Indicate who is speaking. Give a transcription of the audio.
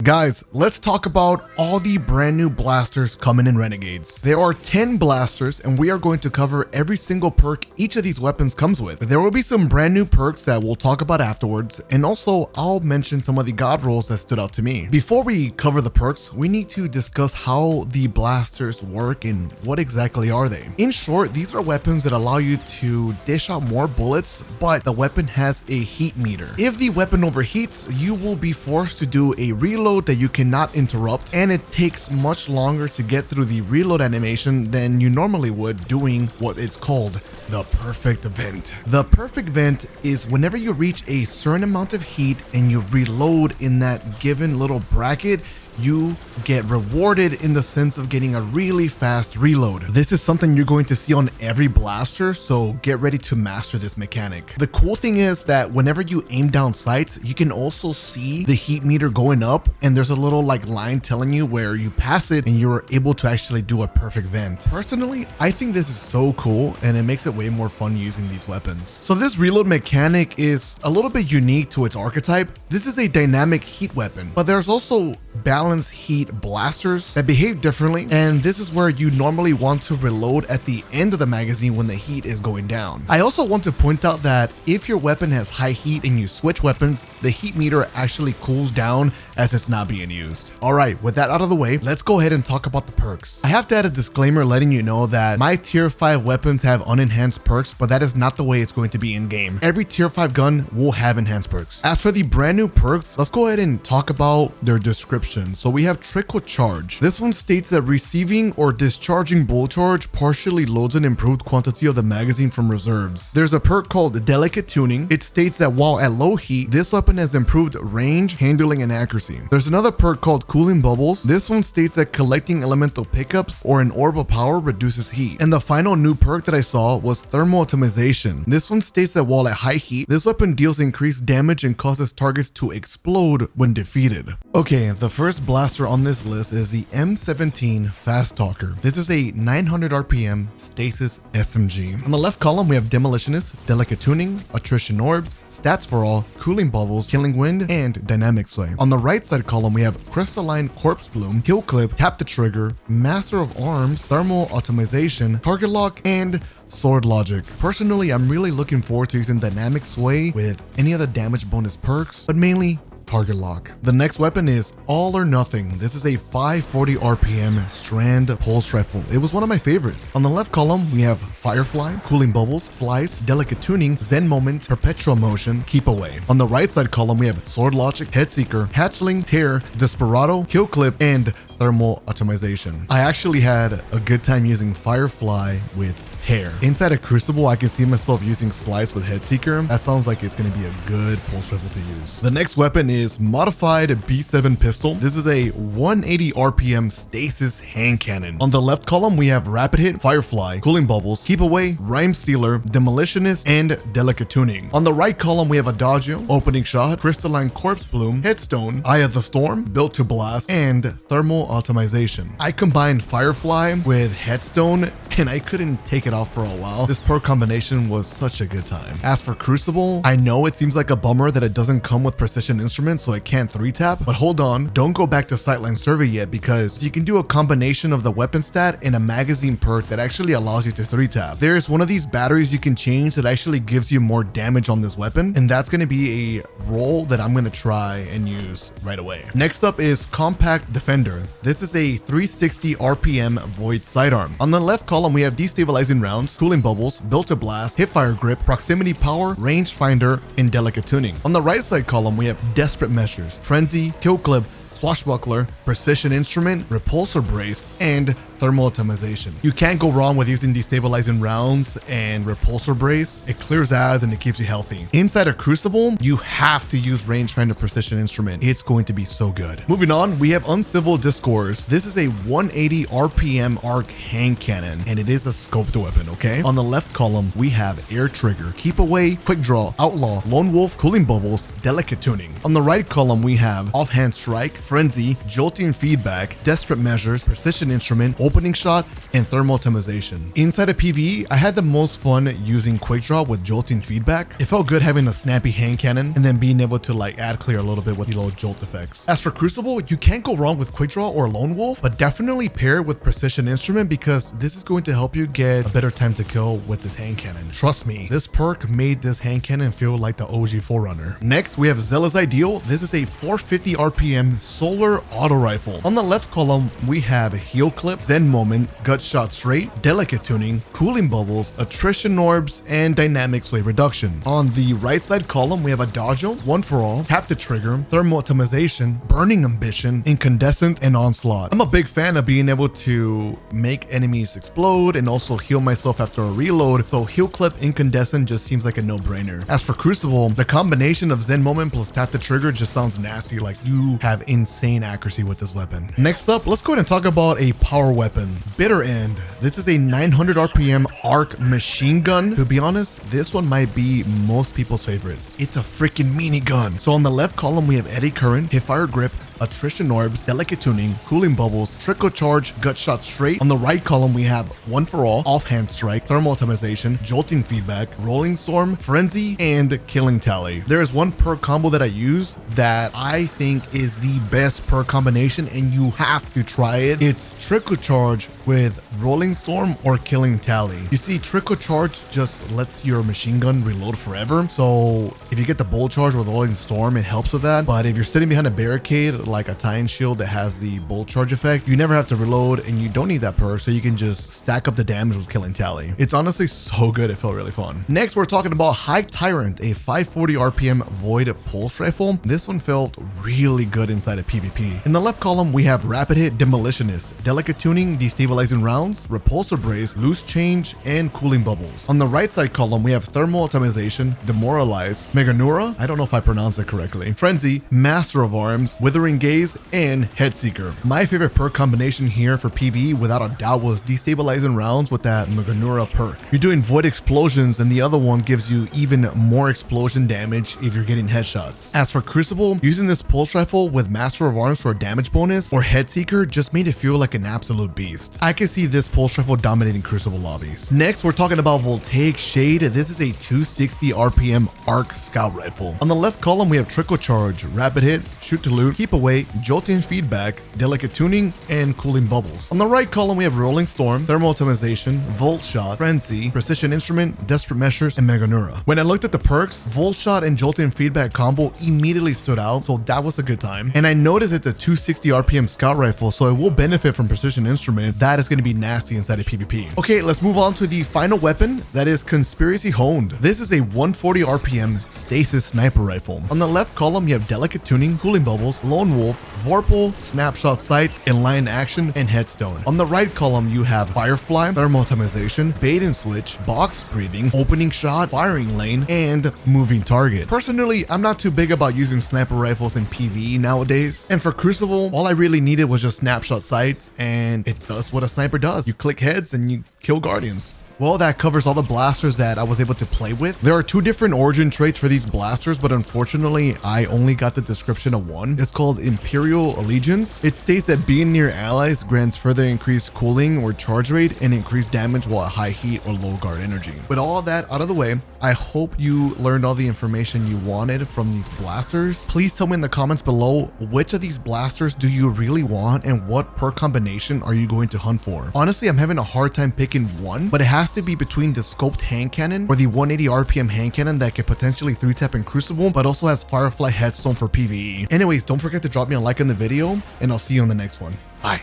Speaker 1: Guys, let's talk about all the brand new blasters coming in Renegades. There are 10 blasters and we are going to cover every single perk each of these weapons comes with. There will be some brand new perks that we'll talk about afterwards, and also I'll mention some of the god rolls that stood out to me. Before we cover the perks, we need to discuss how the blasters work and what exactly are they. In short, these are weapons that allow you to dish out more bullets, but the weapon has a heat meter. If the weapon overheats, you will be forced to do a reload that you cannot interrupt, and it takes much longer to get through the reload animation than you normally would doing what is called the perfect vent. The perfect vent is whenever you reach a certain amount of heat and you reload in that given little bracket, you get rewarded in the sense of getting a really fast reload. This is something you're going to see on every blaster, so get ready to master this mechanic. The cool thing is that whenever you aim down sights, you can also see the heat meter going up, and there's a little line telling you where you pass it and you're able to actually do a perfect vent. Personally, I think this is so cool and it makes it way more fun using these weapons. So this reload mechanic is a little bit unique to its archetype. This is a dynamic heat weapon, but there's also balanced heat blasters that behave differently, and this is where you normally want to reload at the end of the magazine when the heat is going down. I also want to point out that if your weapon has high heat and you switch weapons, the heat meter actually cools down as it's not being used. Alright, with that out of the way, let's go ahead and talk about the perks. I have to add a disclaimer letting you know that my tier 5 weapons have unenhanced perks, but that is not the way it's going to be in game. Every tier 5 gun will have enhanced perks. As for the brand new perks, let's go ahead and talk about their description. So we have Trickle Charge. This one states that receiving or discharging bullet charge partially loads an improved quantity of the magazine from reserves. There's a perk called Delicate Tuning. It states that while at low heat, this weapon has improved range, handling, and accuracy. There's another perk called Cooling Bubbles. This one states that collecting elemental pickups or an orb of power reduces heat. And the final new perk that I saw was Thermal Optimization. This one states that while at high heat, this weapon deals increased damage and causes targets to explode when defeated. Okay, the first blaster on this list is the M17 Fast Talker. This is a 900 RPM stasis SMG. On the left column, we have Demolitionist, Delicate Tuning, Attrition Orbs, Stats for All, Cooling Bubbles, Killing Wind, and Dynamic Sway. On the right side column, we have Crystalline Corpse Bloom, Kill Clip, Tap the Trigger, Master of Arms, Thermal Optimization, Target Lock, and Sword Logic. Personally, I'm really looking forward to using Dynamic Sway with any of the damage bonus perks, but mainly Target Lock. The next weapon is All or Nothing. This is a 540 RPM Strand Pulse Rifle. It was one of my favorites. On the left column, we have Firefly, Cooling Bubbles, Slice, Delicate Tuning, Zen Moment, Perpetual Motion, Keep Away. On the right side column, we have Sword Logic, Headseeker, Hatchling, Tear, Desperado, Kill Clip, and Thermal Optimization. I actually had a good time using Firefly with Tear. Inside a Crucible, I can see myself using Slice with Headseeker. That sounds like it's going to be a good pulse rifle to use. The next weapon is Modified B7 Pistol. This is a 180 RPM stasis hand cannon. On the left column, we have Rapid Hit, Firefly, Cooling Bubbles, Keep Away, Rhyme Stealer, Demolitionist, and Delicate Tuning. On the right column, we have Adagio, Opening Shot, Crystalline Corpse Bloom, Headstone, Eye of the Storm, Built to Blast, and Thermal Optimization. I combined Firefly with Headstone and I couldn't take it off for a while. This perk combination was such a good time. As for Crucible, I know it seems like a bummer that it doesn't come with precision instruments, so it can't 3-tap, but hold on, don't go back to Sightline Survey yet, because you can do a combination of the weapon stat and a magazine perk that actually allows you to 3-tap. There's one of these batteries you can change that actually gives you more damage on this weapon, and that's going to be a roll that I'm going to try and use right away. Next up is Compact Defender. This is a 360 RPM Void Sidearm. On the left column, we have Destabilizing Rounds, Cooling Bubbles, Built to Blast, Hipfire Grip, Proximity Power, Range Finder, and Delicate Tuning. On the right side column, we have Desperate Measures, Frenzy, Kill Clip, Swashbuckler, Precision Instrument, Repulsor Brace, and Thermal Optimization. You can't go wrong with using Destabilizing Rounds and Repulsor Brace. It clears ads and it keeps you healthy. Inside a Crucible, you have to use Rangefinder Precision Instrument. It's going to be so good. Moving on, we have Uncivil Discourse. This is a 180 RPM arc hand cannon, and it is a scoped weapon, okay? On the left column, we have Air Trigger, Keep Away, Quick Draw, Outlaw, Lone Wolf, Cooling Bubbles, Delicate Tuning. On the right column, we have Offhand Strike, Frenzy, Jolting Feedback, Desperate Measures, Precision Instrument, opening shot, and thermal atomization. Inside of PvE, I had the most fun using quick draw with jolting feedback. It felt good having a snappy hand cannon and then being able to like add clear a little bit with the little jolt effects. As for Crucible, you can't go wrong with quick draw or lone wolf, but definitely pair it with precision instrument because this is going to help you get a better time to kill with this hand cannon. Trust me, this perk made this hand cannon feel like the OG Forerunner. Next, we have Zealous Ideal. This is a 450 RPM solar auto rifle. On the left column, we have Heal Clip, Zen Moment, Gut Shot Straight, Delicate Tuning, Cooling Bubbles, Attrition Orbs, and Dynamic Sway Reduction. On the right side column, we have a Dodgel, One for All, Tap to Trigger, Thermal Atomization, Burning Ambition, Incandescent, and Onslaught. I'm a big fan of being able to make enemies explode and also heal myself after a reload, so Heal Clip Incandescent just seems like a no-brainer. As for Crucible, the combination of Zen Moment plus Tap to Trigger just sounds nasty, like you have insane accuracy with this weapon. Next up, let's go ahead and talk about a power weapon, Bitter End. This is a 900 RPM arc machine gun. To be honest, this one might be most people's favorites. It's a freaking minigun. So on the left column, we have Eddy Current, Hipfire Grip, Attrition Orbs, Delicate Tuning, Cooling Bubbles, Trickle Charge, Gut Shot Straight. On the right column, we have One for All, Offhand Strike, Thermal Atomization, Jolting Feedback, Rolling Storm, Frenzy, and Killing Tally. There is one perk combo that I use that I think is the best perk combination and you have to try it. It's Trickle Charge with Rolling Storm or Killing Tally. You see, Trickle Charge just lets your machine gun reload forever. So if you get the Bolt Charge with Rolling Storm, it helps with that. But if you're sitting behind a barricade, like a tie-in shield that has the Bolt Charge effect, you never have to reload and you don't need that perk, so you can just stack up the damage with Killing Tally. It's honestly so good, it felt really fun. Next, we're talking about High Tyrant, a 540 RPM Void Pulse Rifle. This one felt really good inside of PvP. In the left column, we have Rapid Hit Demolitionist, Delicate Tuning, Destabilizing Rounds, Repulsor Brace, Loose Change, and Cooling Bubbles. On the right side column, we have Thermal Atomization, Demoralize, Meganura, I don't know if I pronounced it correctly, Frenzy, Master of Arms, Withering Gaze, and Headseeker. My favorite perk combination here for PvE without a doubt was Destabilizing Rounds with that Meganura perk. You're doing Void Explosions and the other one gives you even more explosion damage if you're getting headshots. As for Crucible, using this pulse rifle with Master of Arms for a damage bonus or Headseeker just made it feel like an absolute beast. I can see this pulse rifle dominating Crucible lobbies. Next, we're talking about Voltaic Shade. This is a 260 RPM arc scout rifle. On the left column, we have Trickle Charge, Rapid Hit, Shoot to Loot, Keep Away, Jolting Feedback, Delicate Tuning, and Cooling Bubbles. On the right column, we have Rolling Storm, Thermal Atomization, Volt Shot, Frenzy, Precision Instrument, Desperate Measures, and Meganura. When I looked at the perks, Volt Shot and Jolting Feedback combo immediately stood out, so that was a good time. And I noticed it's a 260 RPM scout rifle, so it will benefit from Precision Instrument. That is going to be nasty inside of PvP. Okay, let's move on to the final weapon, that is Conspiracy Honed. This is a 140 RPM Stasis Sniper Rifle. On the left column, you have Delicate Tuning, Cooling Bubbles, Lone Wolf, Vorpal, Snapshot Sights, Inline Action, and Headstone. On the right column, you have Firefly, Thermal Atomization, Bait and Switch, Box Breathing, Opening Shot, Firing Lane, and Moving Target. Personally, I'm not too big about using sniper rifles in PvE nowadays. And for Crucible, all I really needed was just Snapshot Sights, and it does what a sniper does. You click heads and you kill guardians. Well, that covers all the blasters that I was able to play with. There are two different origin traits for these blasters, but unfortunately, I only got the description of one. It's called Imperial Allegiance. It states that being near allies grants further increased cooling or charge rate and increased damage while at high heat or low guard energy. With all that out of the way, I hope you learned all the information you wanted from these blasters. Please tell me in the comments below, which of these blasters do you really want and what perk combination are you going to hunt for? Honestly, I'm having a hard time picking one, but it has to be between the scoped hand cannon or the 180 RPM hand cannon that can potentially 3-tap in Crucible, but also has Firefly Headstone for PvE. Anyways, don't forget to drop me a like on the video, and I'll see you on the next one. Bye.